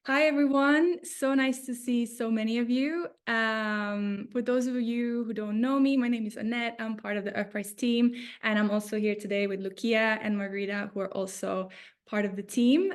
Hi, everyone. So nice to see so many of you. For those of you who don't know me, my name is Annette. I'm part of the Earth Prize team, and I'm also here today with Lucia and Margarita, who are also part of the team.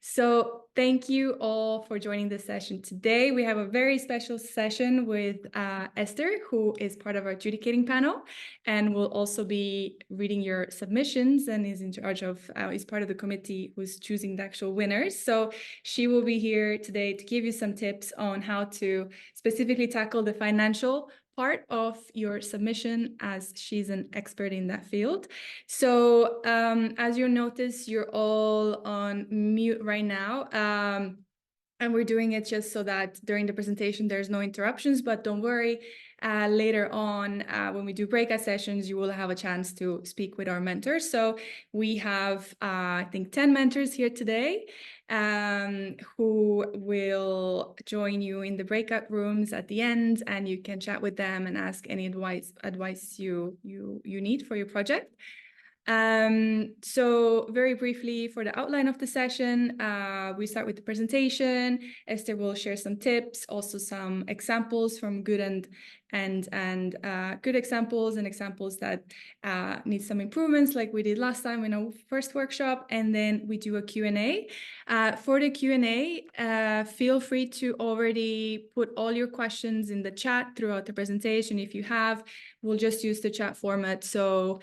So thank you all for joining this session today. We have a very special session with Esther, who is part of our adjudicating panel, and will also be reading your submissions and is in charge of, is part of the committee who's choosing the actual winners. So she will be here today to give you some tips on how to specifically tackle the financial part of your submission, as she's an expert in that field. So as you'll notice, you're all on mute right now. And we're doing it just so that during the presentation, there's no interruptions, but don't worry. Later on, when we do breakout sessions, you will have a chance to speak with our mentors. So we have, I think, 10 mentors here today who will join you in the breakout rooms at the end, and you can chat with them and ask any advice you need for your project. So very briefly for the outline of the session, we start with the presentation. Esther will share some tips, also some examples from good and good examples and examples that need some improvements, like we did last time in our first workshop. And then we do a Q&A. For the Q&A, feel free to already put all your questions in the chat throughout the presentation. If you have, we'll just use the chat format. So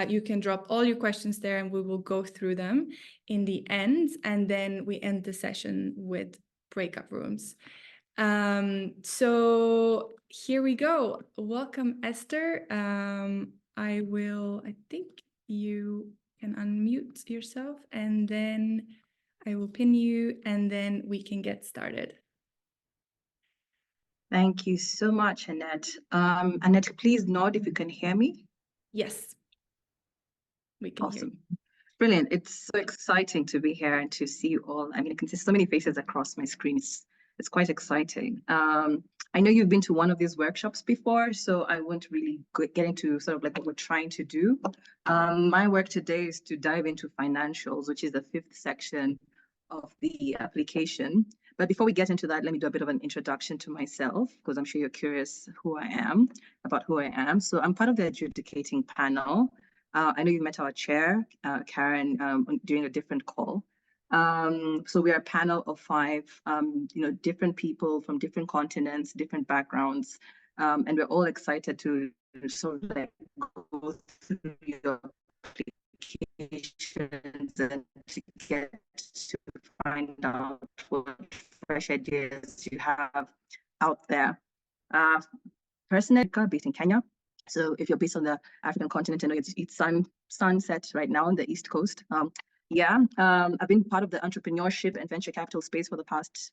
you can drop all your questions there and we will go through them in the end. And then we end the session with breakout rooms. So here we go. Welcome, Esther. I think you can unmute yourself, and then I will pin you, and then we can get started. Thank you so much, Annette. Annette, please nod if you can hear me. Yes, we can hear you. Brilliant. It's so exciting to be here and to see you all. I mean, I can see so many faces across my screen. It's quite exciting. I know you've been to one of these workshops before, so I won't really get into sort of like what we're trying to do. My work today is to dive into financials, which is the 5th section of the application. But before we get into that, let me do a bit of an introduction to myself, because I'm sure you're curious about who I am. So I'm part of the adjudicating panel. I know you met our chair, Karen, during a different call. So we are a panel of 5, different people from different continents, different backgrounds, and we're all excited to sort of like go through your applications and to get to find out what fresh ideas you have out there. Personally, based in Kenya. So if you're based on the African continent, I know it's sunset right now on the East Coast. I've been part of the entrepreneurship and venture capital space for the past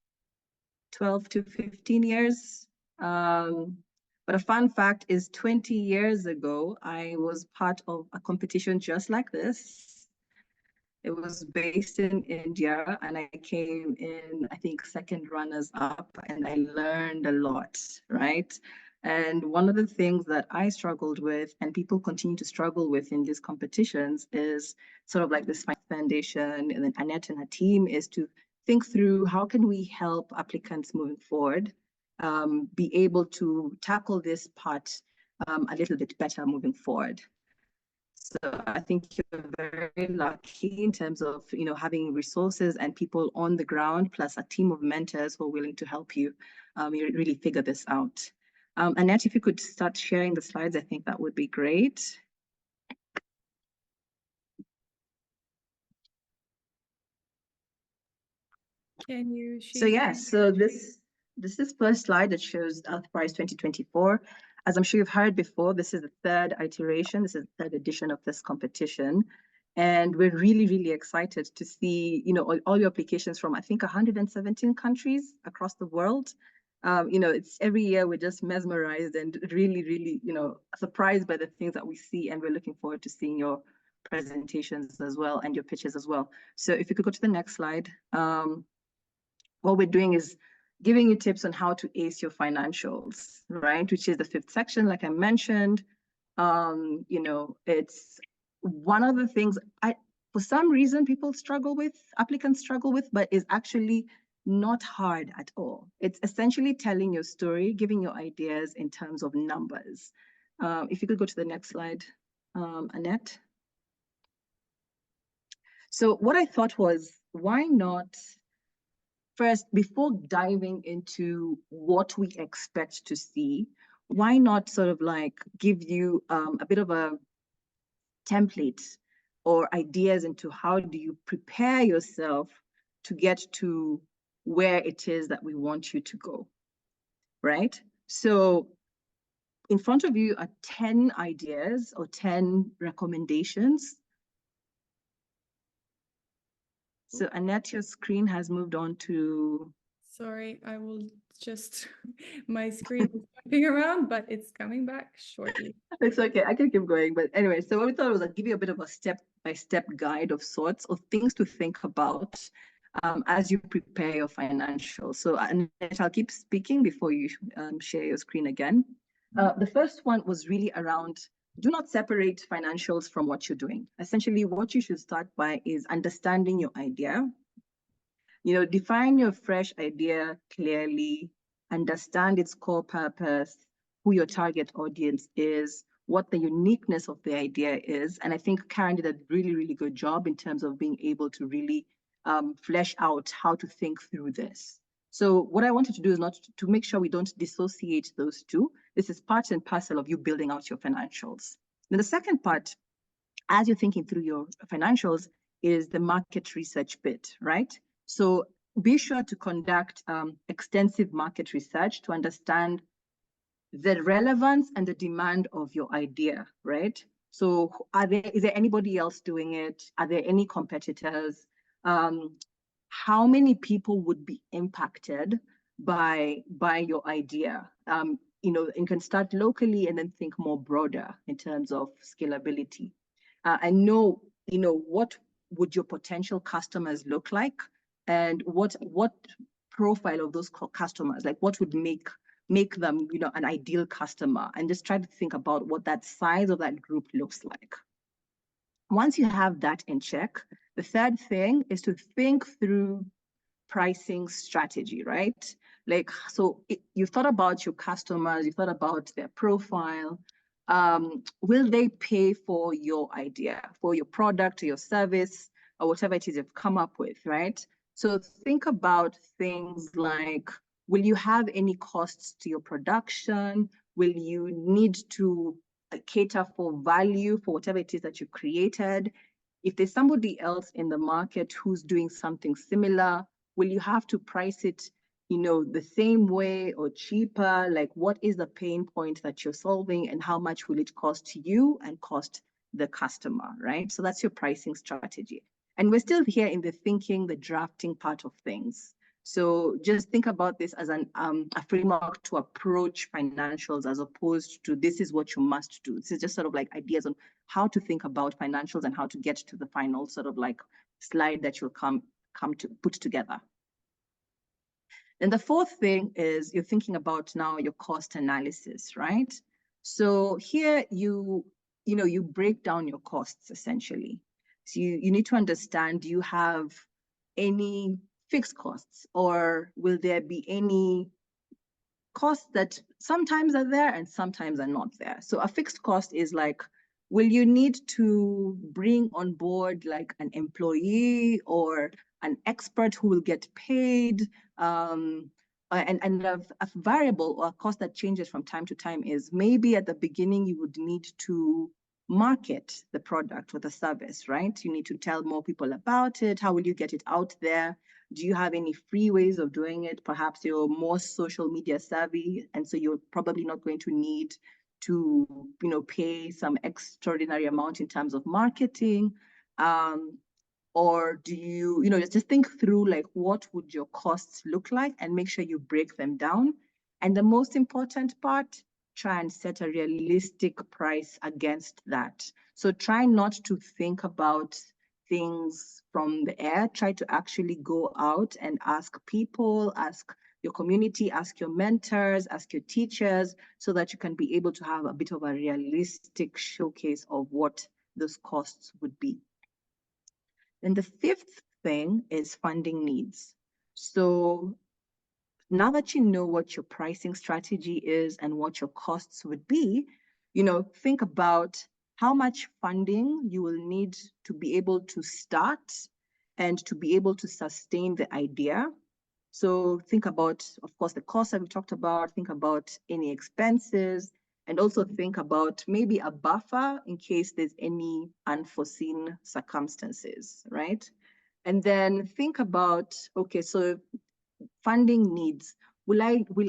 12 to 15 years. But a fun fact is 20 years ago, I was part of a competition just like this. It was based in India, and I came in, I think, 2nd runners up, and I learned a lot, right? And one of the things that I struggled with, and people continue to struggle with in these competitions, is sort of like this foundation, and then Annette and her team is to think through how can we help applicants moving forward be able to tackle this part a little bit better moving forward. So I think you're very lucky in terms of, having resources and people on the ground, plus a team of mentors who are willing to help you really figure this out. Annette, if you could start sharing the slides, I think that would be great. Can you share? So yes, so this is first slide that shows Earth Prize 2024. As I'm sure you've heard before, this is the 3rd iteration. This is the 3rd edition of this competition. And we're really, really excited to see, all your applications from, I think, 117 countries across the world. It's every year we're just mesmerized and really, really, surprised by the things that we see. And we're looking forward to seeing your presentations as well and your pitches as well. So if you could go to the next slide. What we're doing is giving you tips on how to ace your financials, right? Which is the 5th section, like I mentioned. It's one of the things for some reason applicants struggle with, but is actually not hard at all. It's essentially telling your story, giving your ideas in terms of numbers. If you could go to the next slide, Annette. So what I thought was, why not first, before diving into what we expect to see, why not sort of like give you a bit of a template or ideas into how do you prepare yourself to get to where it is that we want you to go, right? So in front of you are 10 ideas or 10 recommendations. So Annette, your screen has moved on to... Sorry, I will just, my screen is jumping around, but it's coming back shortly. It's okay, I can keep going. But anyway, so what we thought was I'd give you a bit of a step-by-step guide of sorts of things to think about as you prepare your financials. So Annette, I'll keep speaking before you share your screen again. The first one was really around, do not separate financials from what you're doing. Essentially, what you should start by is understanding your idea. You know, define your fresh idea clearly, understand its core purpose, who your target audience is, what the uniqueness of the idea is. And I think Karen did a really, really good job in terms of being able to really flesh out how to think through this. So what I wanted to do is not to make sure we don't dissociate those two. This is part and parcel of you building out your financials. Then the second part, as you're thinking through your financials, is the market research bit, right? So be sure to conduct extensive market research to understand the relevance and the demand of your idea, right? So is there anybody else doing it? Are there any competitors? How many people would be impacted by your idea? You know, you can start locally and then think more broader in terms of scalability. And know, you know, what would your potential customers look like, and what profile of those customers, like what would make them, you know, an ideal customer, and just try to think about what that size of that group looks like. Once you have that in check, the third thing is to think through pricing strategy, right? Like, so you've thought about your customers, you've thought about their profile. Will they pay for your idea, for your product or your service, or whatever it is you've come up with, right? So think about things like, will you have any costs to your production? Will you need to cater for value for whatever it is that you created? If there's somebody else in the market who's doing something similar, will you have to price it, you know, the same way or cheaper? Like, what is the pain point that you're solving, and how much will it cost you and cost the customer, right? So that's your pricing strategy. And we're still here in the thinking, the drafting part of things. So just think about this as a framework to approach financials, as opposed to this is what you must do. This is just sort of like ideas on how to think about financials and how to get to the final sort of like slide that you'll come to put together. And the fourth thing is you're thinking about now your cost analysis, right? So here you break down your costs essentially. So you need to understand, do you have any fixed costs, or will there be any costs that sometimes are there and sometimes are not there? So a fixed cost is like, will you need to bring on board like an employee or an expert who will get paid? And a variable or a cost that changes from time to time is maybe at the beginning you would need to market the product or the service, right? You need to tell more people about it. How will you get it out there? Do you have any free ways of doing it? Perhaps you're more social media savvy, and so you're probably not going to need to, you know, pay some extraordinary amount in terms of marketing. Or do you, just think through like what would your costs look like and make sure you break them down. And the most important part, try and set a realistic price against that. So try not to think about things from the air. Try to actually go out and ask people, ask your community, ask your mentors, ask your teachers, so that you can be able to have a bit of a realistic showcase of what those costs would be. And the fifth thing is funding needs. So now that you know what your pricing strategy is and what your costs would be, think about how much funding you will need to be able to start and to be able to sustain the idea. So think about, of course, the costs that we talked about, think about any expenses, and also think about maybe a buffer in case there's any unforeseen circumstances, right? And then think about, okay, so funding needs. Will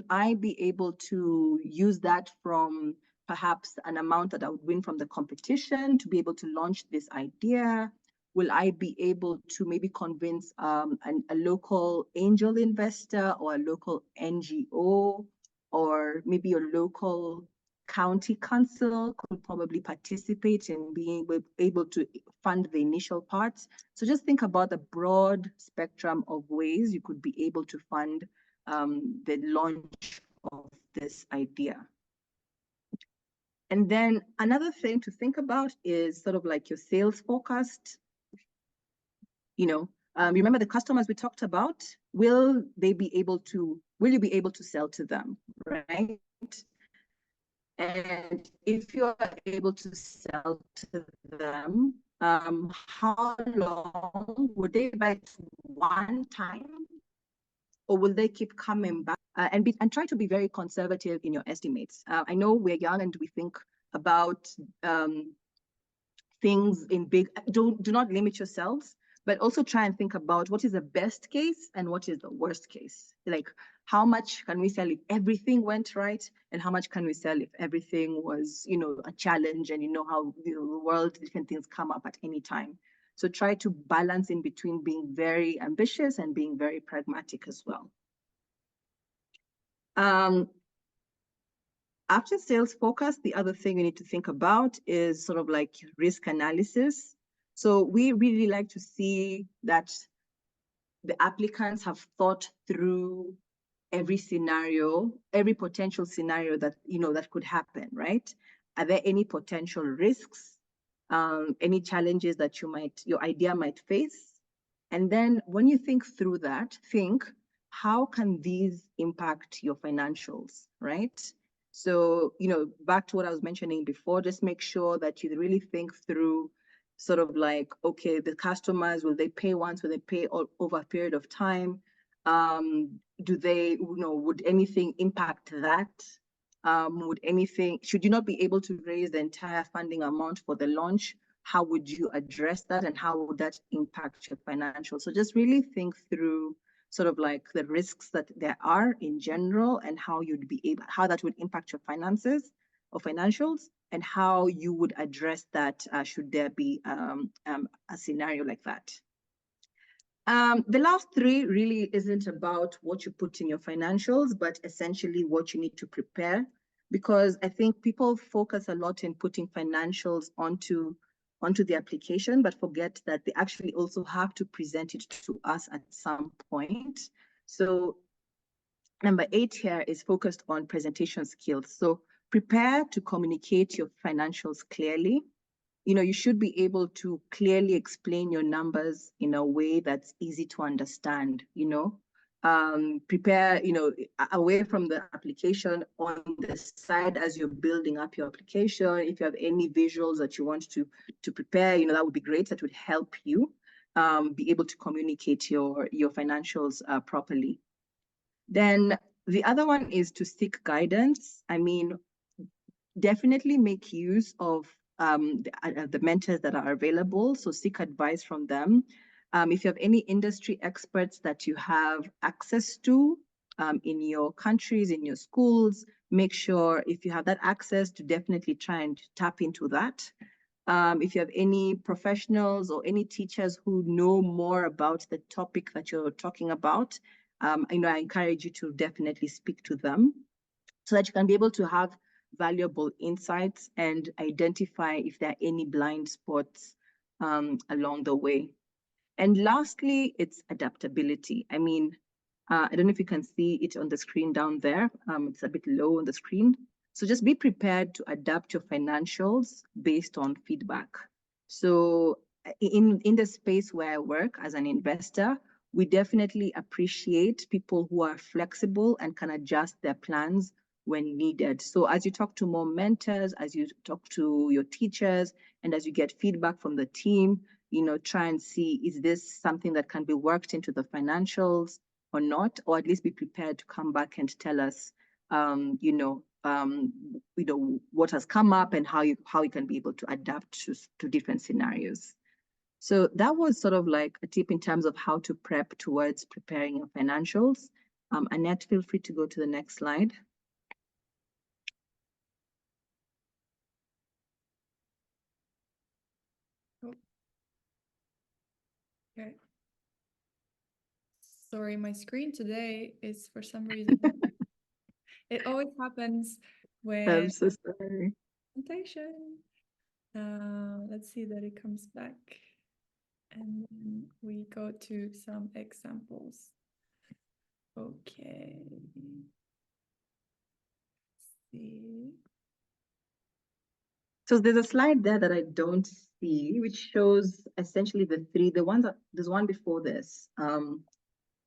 I be able to use that from perhaps an amount that I would win from the competition to be able to launch this idea? Will I be able to maybe convince a local angel investor or a local NGO, or maybe a local county council could probably participate in being able to fund the initial parts? So just think about the broad spectrum of ways you could be able to fund the launch of this idea. And then another thing to think about is sort of like your sales forecast. Remember the customers we talked about? Will you be able to sell to them, right? And if you are able to sell to them, how long would they buy it one time, or will they keep coming back? And try to be very conservative in your estimates. I know we're young and we think about things in big. Do not limit yourselves, but also try and think about what is the best case and what is the worst case. Like, how much can we sell if everything went right, and how much can we sell if everything was, a challenge, and how the world, different things come up at any time. So try to balance in between being very ambitious and being very pragmatic as well. After sales forecast, the other thing you need to think about is sort of like risk analysis. So we really like to see that the applicants have thought through every scenario, every potential scenario that, that could happen, right? Are there any potential risks, any challenges that your idea might face? And then when you think through that, think, how can these impact your financials, right? So, back to what I was mentioning before, just make sure that you really think through sort of like, okay, the customers, will they pay once? Will they pay over a period of time? Do they, would anything impact that? Should you not be able to raise the entire funding amount for the launch? How would you address that, and how would that impact your financials? So just really think through sort of like the risks that there are in general, and how that would impact your finances or financials, and how you would address that should there be a scenario like that. The last three really isn't about what you put in your financials, but essentially what you need to prepare, because I think people focus a lot in putting financials onto the application, but forget that they actually also have to present it to us at some point. So number 8 here is focused on presentation skills. So prepare to communicate your financials clearly. You should be able to clearly explain your numbers in a way that's easy to understand, prepare, away from the application, on the side as you're building up your application. If you have any visuals that you want to prepare, that would be great. That would help you be able to communicate your financials properly. Then the other one is to seek guidance. I mean, definitely make use of the mentors that are available. So seek advice from them. If you have any industry experts that you have access to in your countries, in your schools, make sure, if you have that access, to definitely try and tap into that. If you have any professionals or any teachers who know more about the topic that you're talking about, I encourage you to definitely speak to them, so that you can be able to have valuable insights and identify if there are any blind spots along the way. And lastly, it's adaptability. I mean, I don't know if you can see it on the screen down there. It's a bit low on the screen. So just be prepared to adapt your financials based on feedback. So in the space where I work as an investor, we definitely appreciate people who are flexible and can adjust their plans when needed. So as you talk to more mentors, as you talk to your teachers, and as you get feedback from the team, try and see, is this something that can be worked into the financials or not, or at least be prepared to come back and tell us, what has come up and how you can be able to adapt to different scenarios. So that was sort of like a tip in terms of how to prep towards preparing your financials. Annette, feel free to go to the next slide. Oh. Okay. Sorry, my screen today is for some reason. It always happens when I'm so sorry. presentation. Let's see that it comes back. And then we go to some examples. Okay. Let's see. So there's a slide there that I don't see, which shows essentially the ones that there's one before this.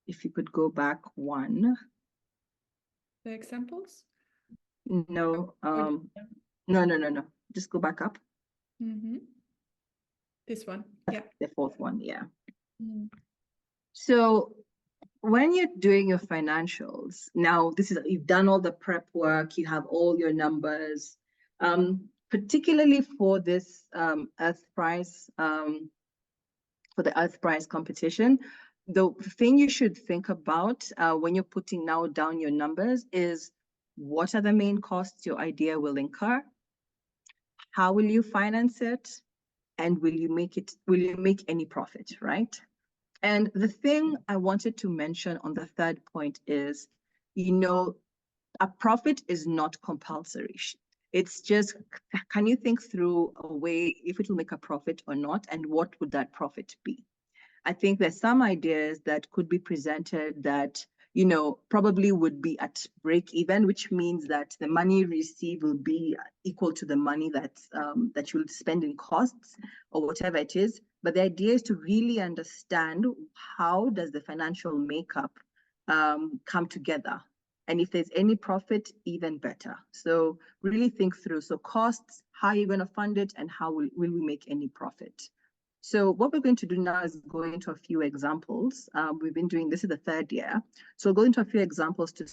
If you could go back one. The examples? No, no. Just go back up. Mm-hmm. This one, yeah. The fourth one, yeah. Mm. So when you're doing your financials, now you've done all the prep work, you have all your numbers, particularly for this Earth Prize, for the Earth Prize competition. The thing you should think about when you're putting now down your numbers is, what are the main costs your idea will incur? How will you finance it? And will you make any profit, right? And the thing I wanted to mention on the third point is, a profit is not compulsory. It's just, can you think through a way if it will make a profit or not, and what would that profit be? I think there's some ideas that could be presented that, probably would be at break even, which means that the money received will be equal to the money that you'll spend in costs or whatever it is. But the idea is to really understand, how does the financial makeup come together? And if there's any profit, even better. So really think through. So costs, how are you going to fund it, and how will we make any profit? So what we're going to do now is go into a few examples. We've been doing this is the third year. So we'll go into a few examples to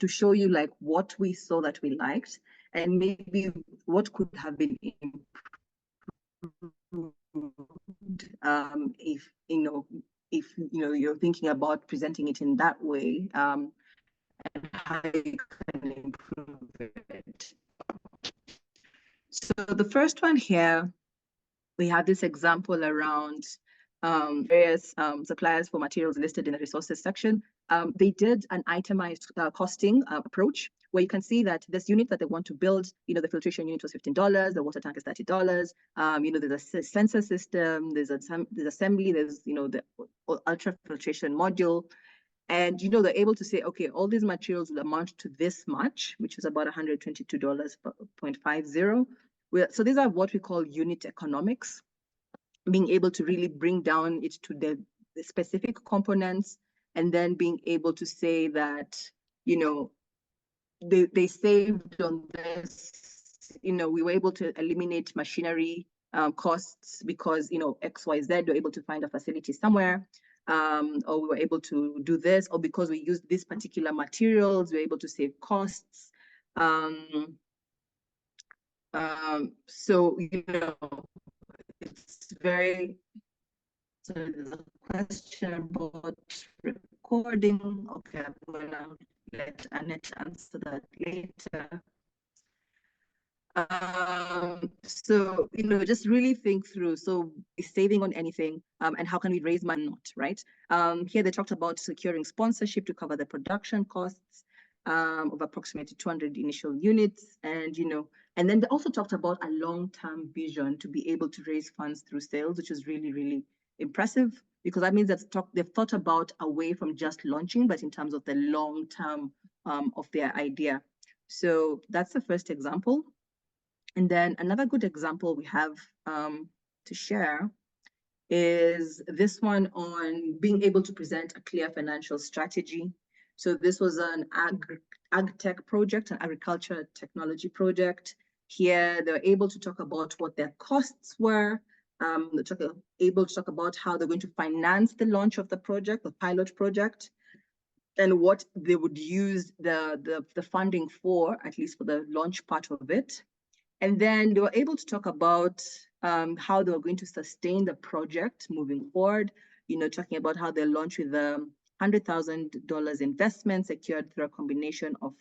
show you like what we saw that we liked, and maybe what could have been improved if you're thinking about presenting it in that way, and how you can improve it. So the first one here, we have this example around various suppliers for materials listed in the resources section. They did an itemized costing approach, where you can see that this unit that they want to build, the filtration unit was $15, the water tank is $30. There's a sensor system, there's assembly, there's the ultra filtration module. And they're able to say, okay, all these materials will amount to this much, which is about $122.50. So these are what we call unit economics, being able to really bring down it to the specific components, and then being able to say that, they saved on this, we were able to eliminate machinery costs because, XYZ, we're able to find a facility somewhere. Or we were able to do this, or because we used these particular materials, we're able to save costs. So, it's very, so there's a question about recording. Okay, I'm gonna let Annette answer that later. So, just really think through. So saving on anything, and how can we raise money not, right? Here they talked about securing sponsorship to cover the production costs of approximately 200 initial units. And then they also talked about a long-term vision to be able to raise funds through sales, which is really, really impressive, because that means they've thought about away from just launching, but in terms of the long term of their idea. So that's the first example. And then another good example we have to share is this one on being able to present a clear financial strategy. So this was an ag tech project, an agriculture technology project. Here, they were able to talk about what their costs were, able to talk about how they're going to finance the launch of the project, the pilot project, and what they would use the funding for, at least for the launch part of it. And then they were able to talk about how they were going to sustain the project moving forward, talking about how they launch with a $100,000 investment secured through a combination of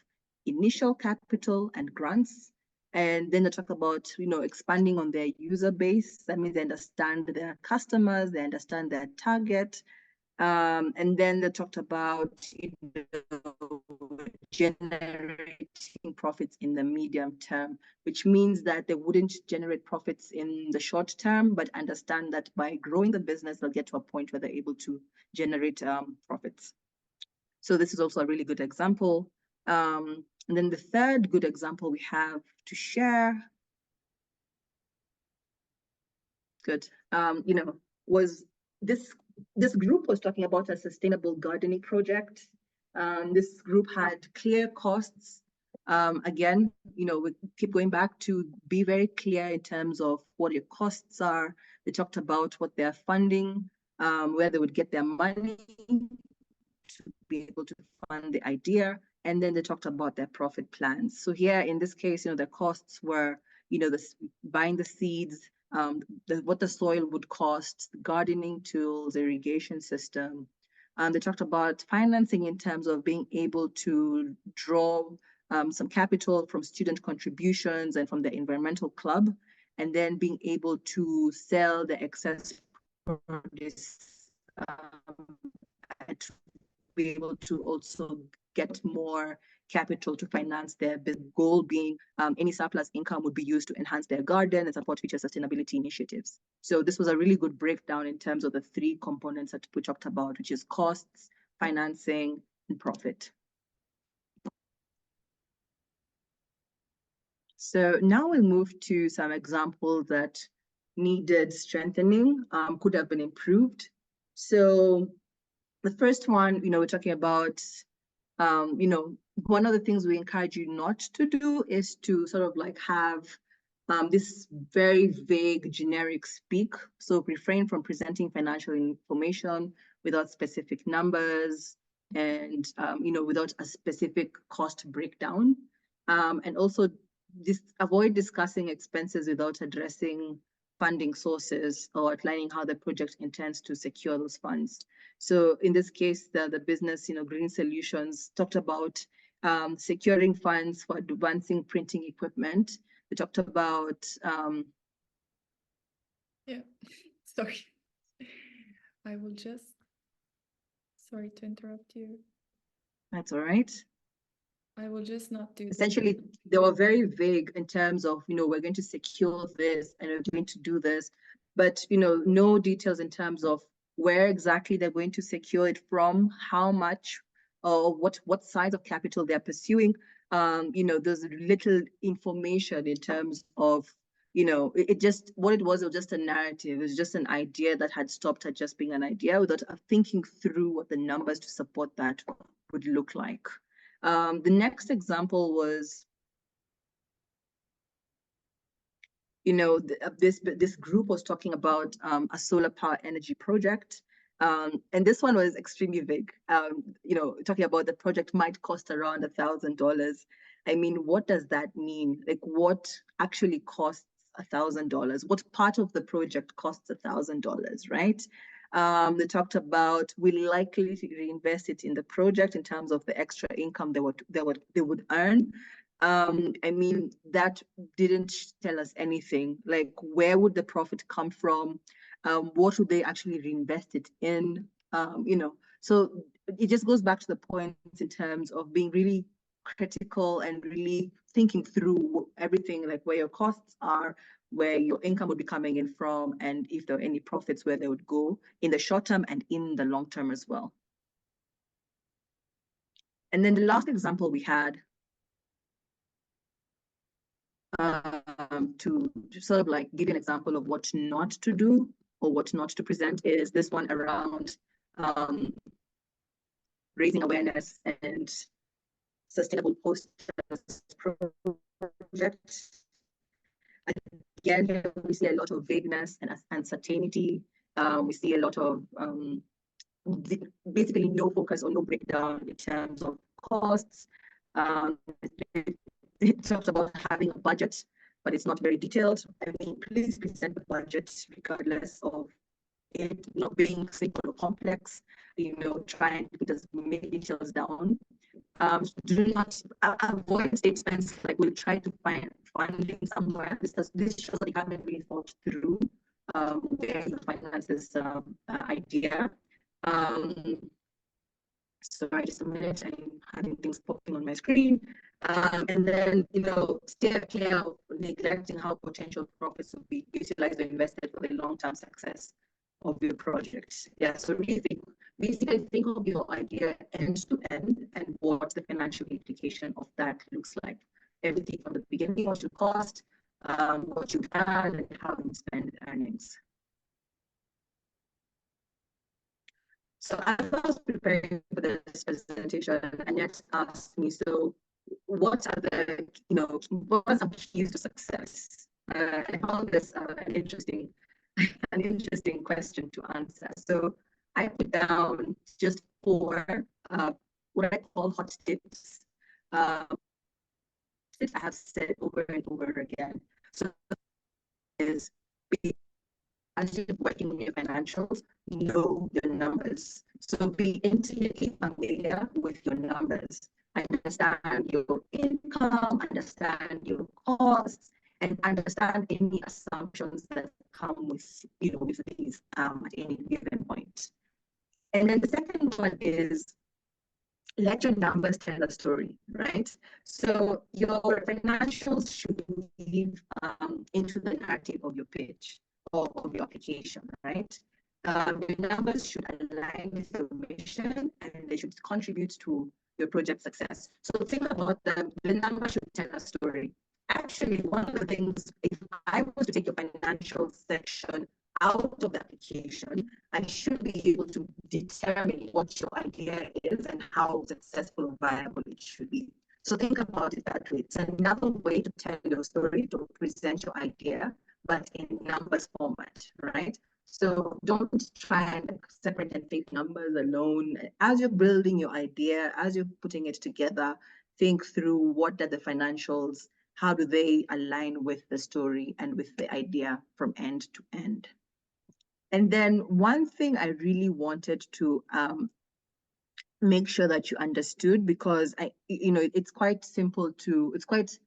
initial capital and grants. And then they talk about, expanding on their user base. That means they understand their customers, they understand their target. And then they talked about generating profits in the medium term, which means that they wouldn't generate profits in the short term, but understand that by growing the business, they'll get to a point where they're able to generate profits. So this is also a really good example. And then the third good example we have to share, was this group was talking about a sustainable gardening project. This group had clear costs. Again, we keep going back to be very clear in terms of what your costs are. They talked about what they're funding, where they would get their money to be able to fund the idea. And then they talked about their profit plans. So here in this case, the costs were, buying the seeds, what the soil would cost, gardening tools, irrigation system. They talked about financing in terms of being able to draw some capital from student contributions and from the environmental club, and then being able to sell the excess produce to be able to also get more capital to finance their goal being any surplus income would be used to enhance their garden and support future sustainability initiatives. So this was a really good breakdown in terms of the three components that we talked about, which is costs, financing, and profit. So now we'll move to some examples that needed strengthening, could have been improved. So the first one, we're talking about, one of the things we encourage you not to do is to sort of like have this very vague generic speak. So refrain from presenting financial information without specific numbers and, without a specific cost breakdown. And also avoid discussing expenses without addressing funding sources or outlining how the project intends to secure those funds. So in this case, the business, Green Solutions, talked about securing funds for advancing printing equipment. We talked about yeah, sorry. I will just, sorry to interrupt you. That's all right. I will just not do essentially this. They were very vague in terms of, we're going to secure this and we're going to do this, but, no details in terms of where exactly they're going to secure it from, how much, or what size of capital they're pursuing. There's little information in terms of, it just, what it was just a narrative. It was just an idea that had stopped at just being an idea without thinking through what the numbers to support that would look like. The next example was, this group was talking about a solar power energy project. And this one was extremely vague, talking about the project might cost around $1,000. I mean, what does that mean? Like, what actually costs $1,000? What part of the project costs $1,000, right? They talked about we likely reinvest it in the project in terms of the extra income they would earn. I mean, that didn't tell us anything. Like, where would the profit come from? What would they actually reinvest it in? So it just goes back to the point in terms of being really critical and really thinking through everything, like where your costs are, where your income would be coming in from, and if there are any profits, where they would go in the short term and in the long term as well. And then the last example we had, to sort of like give you an example of what not to do. or what not to present is this one around raising awareness and sustainable post-trust projects. Again, here we see a lot of vagueness and uncertainty. We see a lot of basically no focus or no breakdown in terms of costs. It talks about having a budget, but it's not very detailed. I mean, please present the budget regardless of it not being simple or complex. Try and put as many details down. Do not avoid statements like we'll try to find funding somewhere. This shows that you haven't really thought through where you finance this idea. Sorry, just a minute. I'm having things popping on my screen. And then, steer clear of neglecting how potential profits will be utilized or invested for the long-term success of your project. Yeah, so really basically think of your idea end to end and what the financial implication of that looks like. Everything from the beginning, what you cost, what you earn, and how you spend earnings. So as I was preparing for this presentation, Annette asked me, so what are the, what are some keys to success? I found this an interesting question to answer. So I put down just 4 what I call hot tips that I have said over and over again. So is as you're working on your financials, know your numbers. So be intimately familiar with your numbers. Understand your income, understand your costs, and understand any assumptions that come with, with these at any given point. And then the second one is let your numbers tell a story, right? So your financials should weave into the narrative of your pitch or of your application, right? Your numbers should align with your mission and they should contribute to your project success. So think about them. The numbers should tell a story. Actually, one of the things, if I was to take your financial section out of the application, I should be able to determine what your idea is and how successful or viable it should be. So think about it that way. It's another way to tell your story, to present your idea, but in numbers format, right? So don't try and separate and take numbers alone. As you're building your idea, as you're putting it together, think through what are the financials, how do they align with the story and with the idea from end to end. And then one thing I really wanted to make sure that you understood, because it's quite simple to, it's quite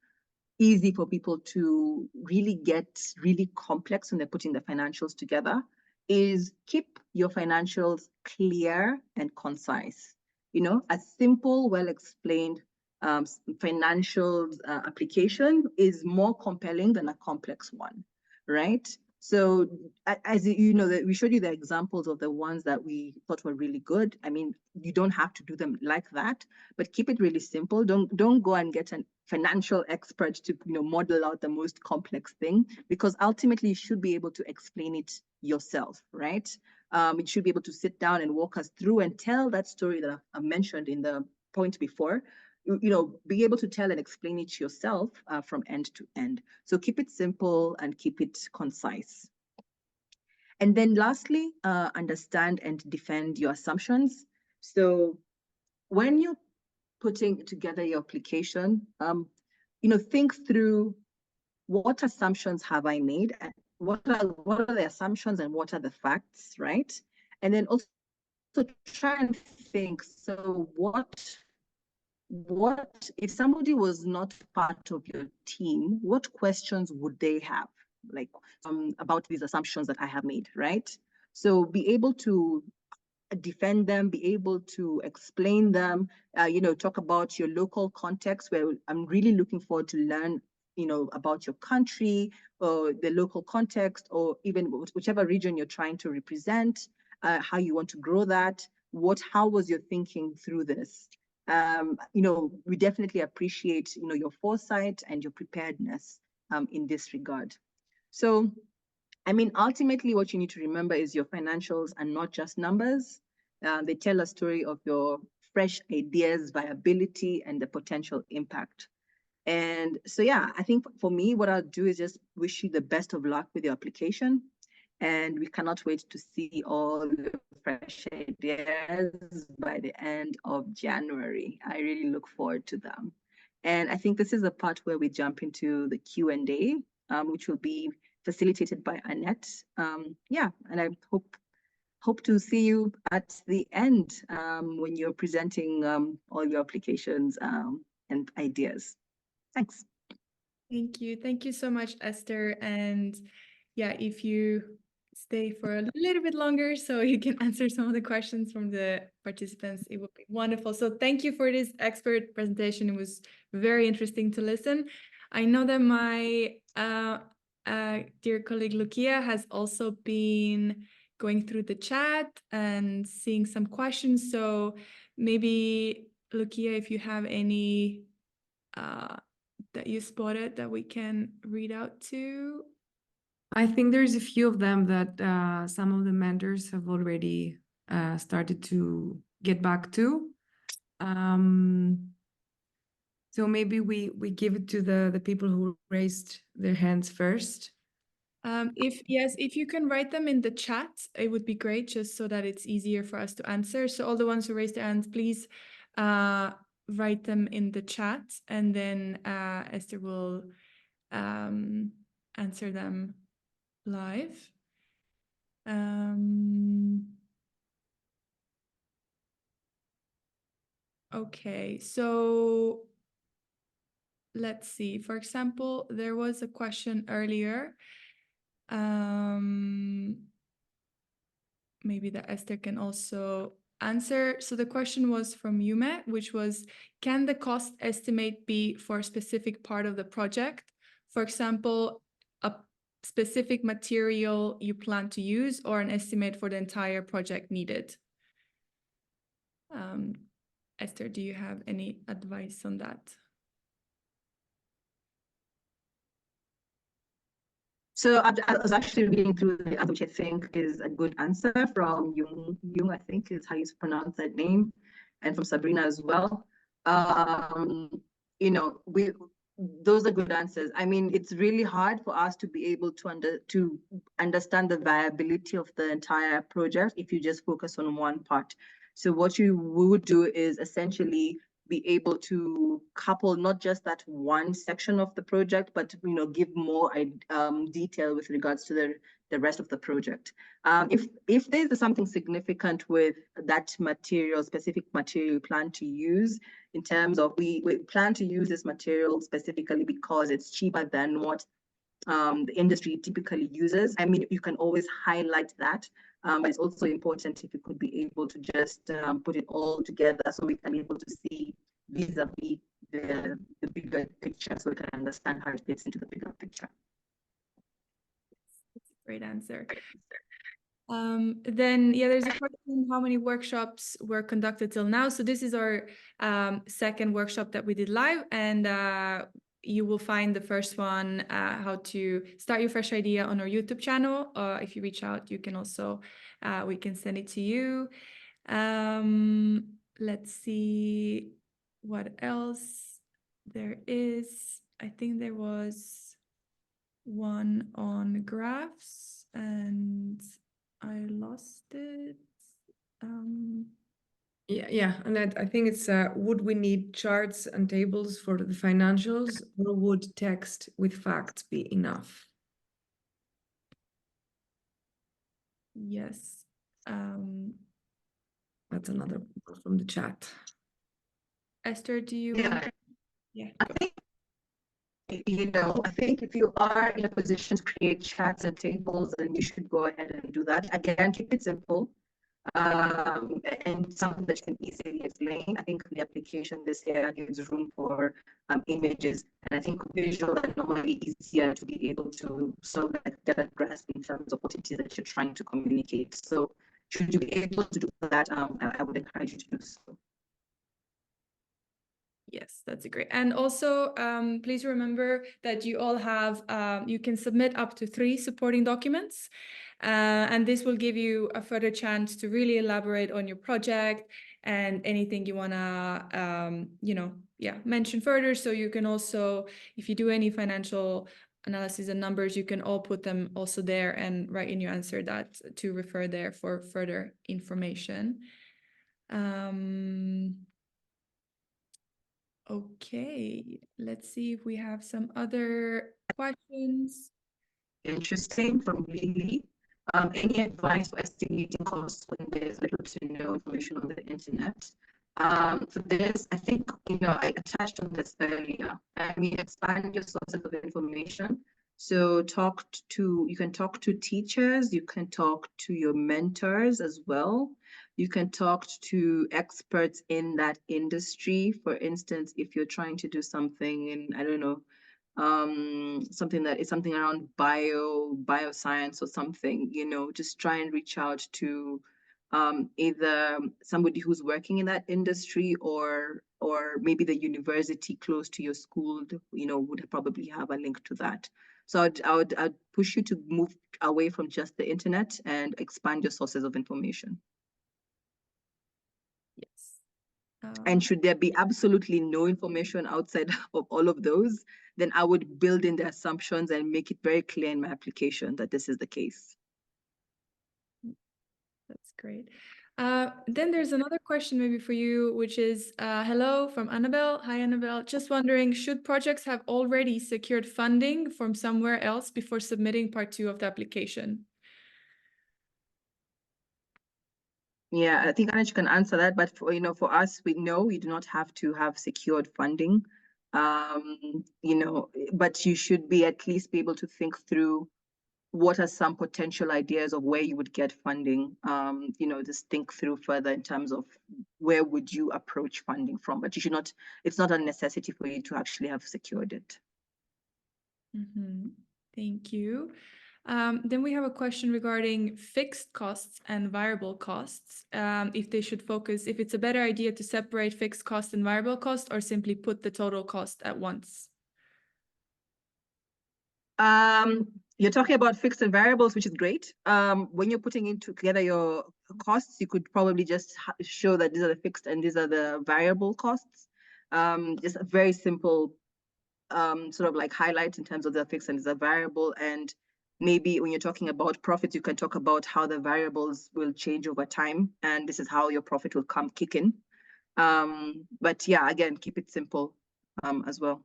easy for people to really get really complex when they're putting the financials together, is keep your financials clear and concise. A simple, well-explained financials application is more compelling than a complex one, right? So as that we showed you the examples of the ones that we thought were really good. I mean, you don't have to do them like that, but keep it really simple. Don't go and get a financial expert to model out the most complex thing, because ultimately you should be able to explain it yourself, right? You should be able to sit down and walk us through and tell that story that I mentioned in the point before. Be able to tell and explain it yourself from end to end. So keep it simple and keep it concise. And then lastly, understand and defend your assumptions. So when you're putting together your application, think through what assumptions have I made, and what are the assumptions and what are the facts, right? And then also try and think, so what if somebody was not part of your team, what questions would they have, like about these assumptions that I have made, right? So be able to defend them, be able to explain them, talk about your local context, where I'm really looking forward to learn, about your country or the local context, or even whichever region you're trying to represent, how you want to grow that, how was your thinking through this? We definitely appreciate, your foresight and your preparedness in this regard. So I mean, ultimately, what you need to remember is your financials are not just numbers. They tell a story of your fresh ideas, viability, and the potential impact. And so, yeah, I think for me, what I'll do is just wish you the best of luck with your application. And we cannot wait to see all the fresh ideas by the end of January. I really look forward to them. And I think this is the part where we jump into the Q&A, which will be facilitated by Annette. Yeah, and I hope to see you at the end when you're presenting all your applications and ideas. Thanks. Thank you. Thank you so much, Esther. And yeah, if you stay for a little bit longer so you can answer some of the questions from the participants, it would be wonderful. So thank you for this expert presentation. It was very interesting to listen. I know that my dear colleague Lucia has also been going through the chat and seeing some questions. So maybe, Lucia, if you have any that you spotted that we can read out to. I think there's a few of them that some of the mentors have already started to get back to. So maybe we give it to the people who raised their hands first. If you can write them in the chat, it would be great, just so that it's easier for us to answer. So all the ones who raised their hands, please write them in the chat, and then Esther will answer them live. Okay, so let's see. For example, there was a question earlier. Maybe that Esther can also answer. So the question was from Yume, which was, can the cost estimate be for a specific part of the project? For example, a specific material you plan to use, or an estimate for the entire project needed? Esther, do you have any advice on that? So I was actually reading through the other, which I think is a good answer from Jung, I think is how you pronounce that name, and from Sabrina as well. You know, those are good answers. I mean, it's really hard for us to be able to understand the viability of the entire project if you just focus on one part. So what you would do is essentially be able to couple not just that one section of the project, but give more detail with regards to the rest of the project. If there's something significant with that material, specific material you plan to use, in terms of we plan to use this material specifically because it's cheaper than what the industry typically uses. I mean, you can always highlight that. But it's also important if you could be able to just put it all together so we can be able to see vis-a-vis the bigger picture, so we can understand how it fits into the bigger picture. That's a great answer. Then, yeah, there's a question, how many workshops were conducted till now? So this is our second workshop that we did live, and you will find the first one, how to start your fresh idea, on our YouTube channel. If you reach out, you can also, we can send it to you. Let's see what else there is. I think there was one on graphs and I lost it. Yeah, and I think it's would we need charts and tables for the financials, or would text with facts be enough? Yes. That's another one from the chat. Esther, do you Yeah. want? Yeah. I think if you are in a position to create charts and tables, then you should go ahead and do that. Again, keep it simple. And something that you can easily explain. I think the application this year gives room for images, and I think visual are normally easier to be able to sort of get a grasp in terms of what it is that you're trying to communicate. So should you be able to do that, I would encourage you to do so. Yes, that's great. And also, please remember that you all have, you can submit up to 3 supporting documents. And this will give you a further chance to really elaborate on your project and anything you want to, mention further. So you can also, if you do any financial analysis and numbers, you can all put them also there and write in your answer that to refer there for further information. Okay, let's see if we have some other questions. Interesting from Lily. Any advice for estimating costs when there's little to no information on the internet? For this, I think, I touched on this earlier. I mean, expand your sources of information. So you can talk to teachers, you can talk to your mentors as well. You can talk to experts in that industry. For instance, if you're trying to do something in, I don't know, something that is something around bioscience or something, just try and reach out to either somebody who's working in that industry or maybe the university close to your school, would probably have a link to that. So I'd push you to move away from just the internet and expand your sources of information. Yes. And should there be absolutely no information outside of all of those, then I would build in the assumptions and make it very clear in my application that this is the case. That's great. Then there's another question maybe for you, which is, hello from Annabelle. Hi, Annabelle. Just wondering, should projects have already secured funding from somewhere else before submitting part 2 of the application? Yeah, I think Anish can answer that, but for us, we know we do not have to have secured funding, but you should at least be able to think through what are some potential ideas of where you would get funding, just think through further in terms of where would you approach funding from, but it's not a necessity for you to actually have secured it. Mm-hmm. Thank you. Then we have a question regarding fixed costs and variable costs. If it's a better idea to separate fixed cost and variable cost, or simply put the total cost at once. You're talking about fixed and variables, which is great. When you're putting together your costs, you could probably just show that these are the fixed and these are the variable costs. Just a very simple sort of like highlight in terms of the fixed and the variable. And maybe when you're talking about profits, you can talk about how the variables will change over time. And this is how your profit will kick in. But yeah, again, keep it simple as well.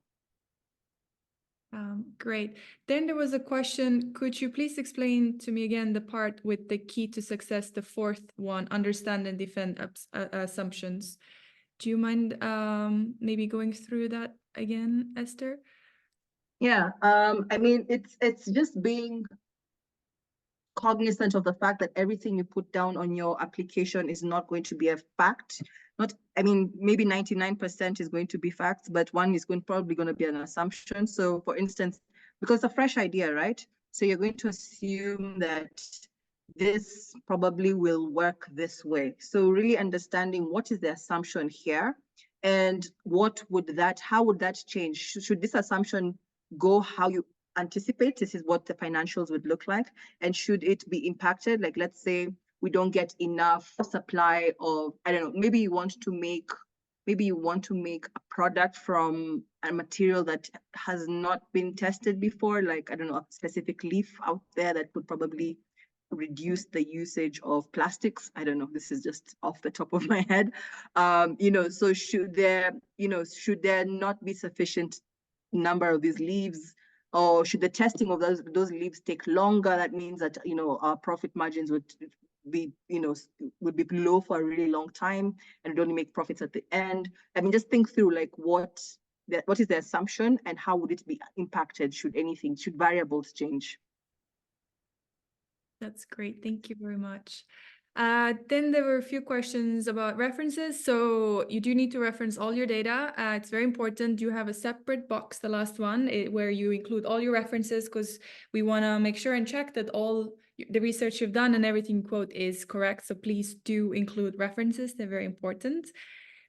Great. Then there was a question, could you please explain to me again the part with the key to success, the 4th one, understand and defend assumptions. Do you mind maybe going through that again, Esther? Yeah, I mean, it's just being cognizant of the fact that everything you put down on your application is not going to be a fact. Maybe 99% is going to be facts, but one is probably going to be an assumption. So for instance, because it's a fresh idea, right? So you're going to assume that this probably will work this way. So really understanding what is the assumption here and how would that change? Should this assumption go how you anticipate this is what the financials would look like, and should it be impacted? Like, let's say we don't get enough supply of, I don't know, maybe you want to make a product from a material that has not been tested before, like, I don't know, a specific leaf out there that would probably reduce the usage of plastics. I don't know, this is just off the top of my head. So should there not be sufficient number of these leaves, or should the testing of those leaves take longer? That means that our profit margins would be low for a really long time, and we'd only make profits at the end. I mean, just think through like what is the assumption and how would it be impacted should variables change. That's great. Thank you very much. Then there were a few questions about references. So you do need to reference all your data. It's very important. You have a separate box, the last one, where you include all your references, because we want to make sure and check that all the research you've done and everything you quote is correct. So please do include references. They're very important.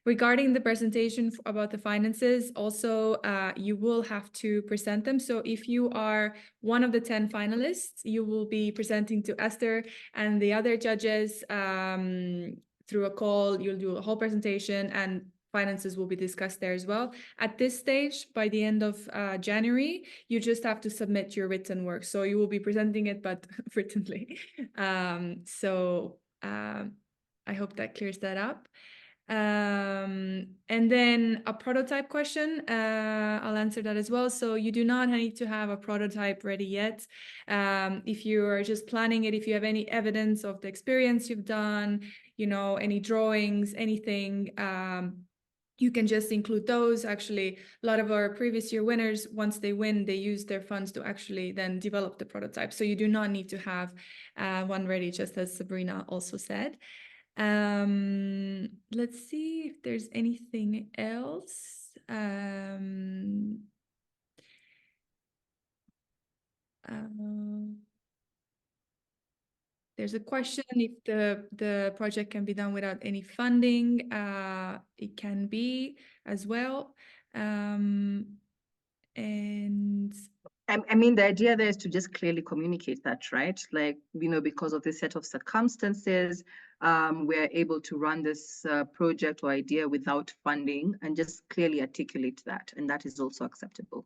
Regarding the presentation about the finances, also, you will have to present them. So if you are one of the 10 finalists, you will be presenting to Esther and the other judges through a call. You'll do a whole presentation and finances will be discussed there as well. At this stage, by the end of January, you just have to submit your written work. So you will be presenting it, but writtenly. I hope that clears that up. And then a prototype question, I'll answer that as well. So you do not need to have a prototype ready yet. If you are just planning it, if you have any evidence of the experience you've done, you know, any drawings, anything, you can just include those. Actually, a lot of our previous year winners, once they win, they use their funds to actually then develop the prototype. So you do not need to have one ready, just as Sabrina also said. Let's see if there's anything else. There's a question if the project can be done without any funding. It can be as well. And I mean, the idea there is to just clearly communicate that, right? Like, you know, because of this set of circumstances, we're able to run this project or idea without funding and just clearly articulate that. And that is also acceptable.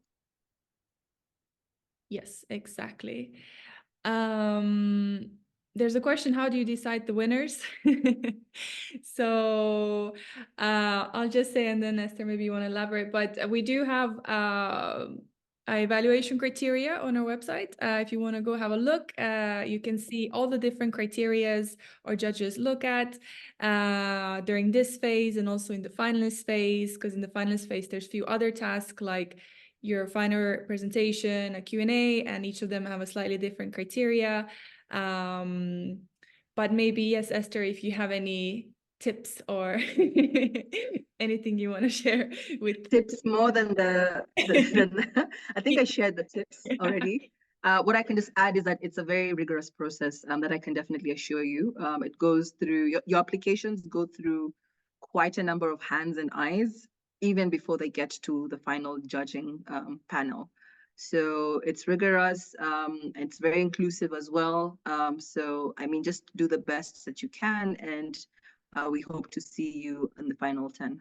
yes, exactly. There's a question, how do you decide the winners? So I'll just say, and then Esther, maybe you want to elaborate, but we do have evaluation criteria on our website. If you want to go have a look, you can see all the different criterias our judges look at during this phase and also in the finalist phase, because in the finalist phase, there's a few other tasks like your final presentation, a Q&A, and each of them have a slightly different criteria. But maybe, yes, Esther, if you have any tips or anything you want to share with tips more than I think I shared the tips already. What I can just add is that it's a very rigorous process that I can definitely assure you. It goes through, your applications go through quite a number of hands and eyes, even before they get to the final judging panel. So it's rigorous, it's very inclusive as well. So, I mean, just do the best that you can, and we hope to see you in the final 10.